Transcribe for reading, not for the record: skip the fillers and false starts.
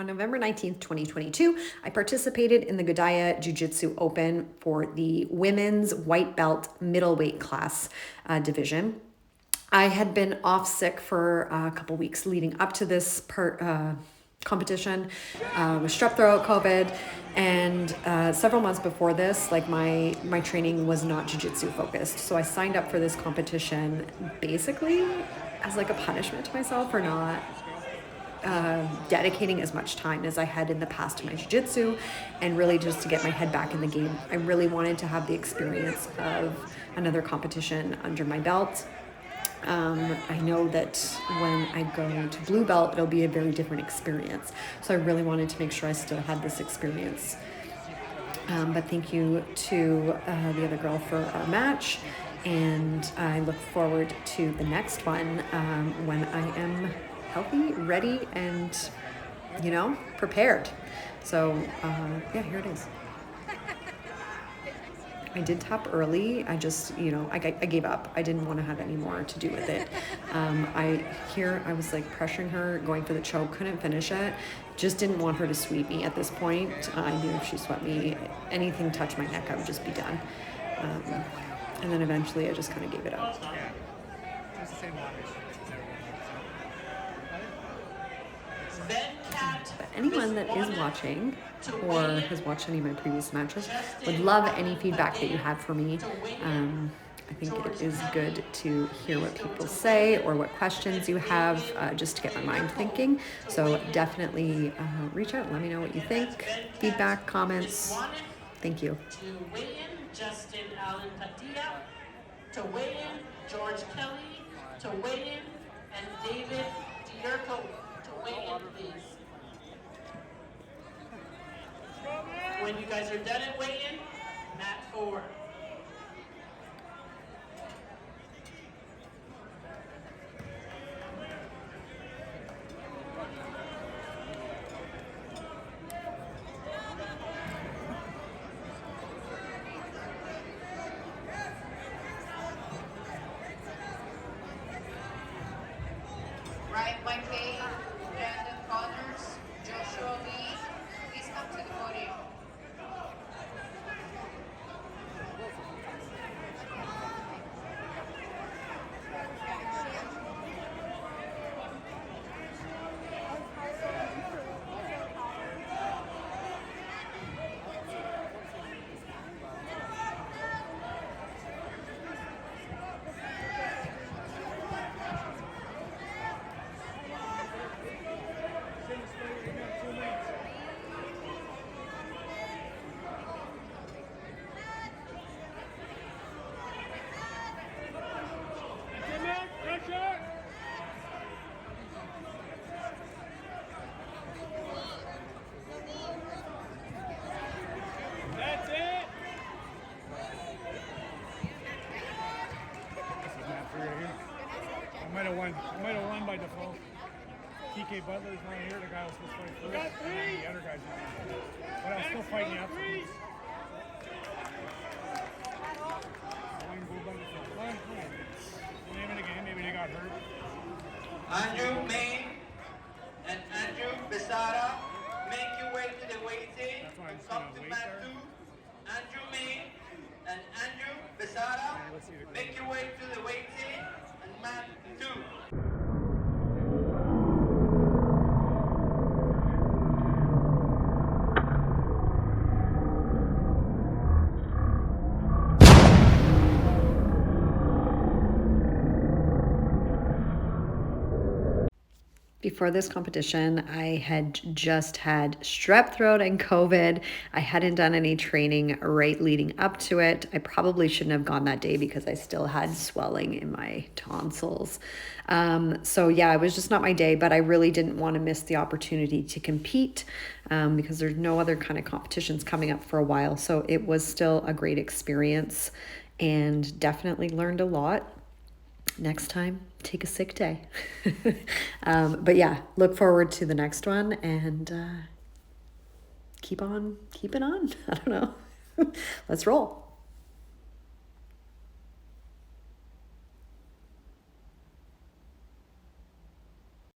On November 19th, 2022, I participated in the Godai Jiujitsu Open for the women's white belt middleweight class division. I had been off sick for a couple weeks leading up to this competition with strep throat, COVID, and several months before this, like my training was not jiu-jitsu focused. So I signed up for this competition basically as like a punishment to myself for not dedicating as much time as I had in the past to my jiu-jitsu, and really just to get my head back in the game. I really wanted to have the experience of another competition under my belt. I know that when I go to blue belt, it'll be a very different experience. So I really wanted to make sure I still had this experience. But thank you to the other girl for our match. And I look forward to the next one when I am healthy, ready, and, prepared. So, yeah, here it is. I did tap early. I just, I gave up. I didn't want to have any more to do with it. I was like pressuring her, going for the choke, couldn't finish it. Just didn't want her to sweep me at this point. I knew if she swept me, anything touched my neck, I would just be done. And then eventually I just kind of gave it up. But anyone that is watching or has watched any of my previous matches would love any feedback that you have for me. I think it is good to hear what people say or what questions you have, just to get my mind thinking. So definitely reach out and let me know what you think. Feedback, comments. Thank you. To weigh in, Justin Allen Padilla. To weigh in, George Kelly. To weigh in, and David Dierko. To weigh in, please. When you guys are done at weigh-in, mat 4. Right, Mike Bay, Brandon Connors, Joshua Lee, please come to the podium. I might have won by default. TK Butler's not here. The guy was supposed to fight first. And the other guy's not here. But I'm still fighting you up. Name it again. Maybe they got hurt. Andrew Main and Andrew Besara, make your way to the waiting. Come to mat 2. Andrew Main and Andrew Besara, make your way to the waiting and mat 2. Before this competition, I had just had strep throat and COVID. I hadn't done any training right leading up to it. I probably shouldn't have gone that day because I still had swelling in my tonsils. So yeah, it was just not my day, but I really didn't want to miss the opportunity to compete because there's no other kind of competitions coming up for a while. So it was still a great experience and definitely learned a lot. Next time, take a sick day. But yeah, look forward to the next one and keep on keeping on. I don't know. Let's roll.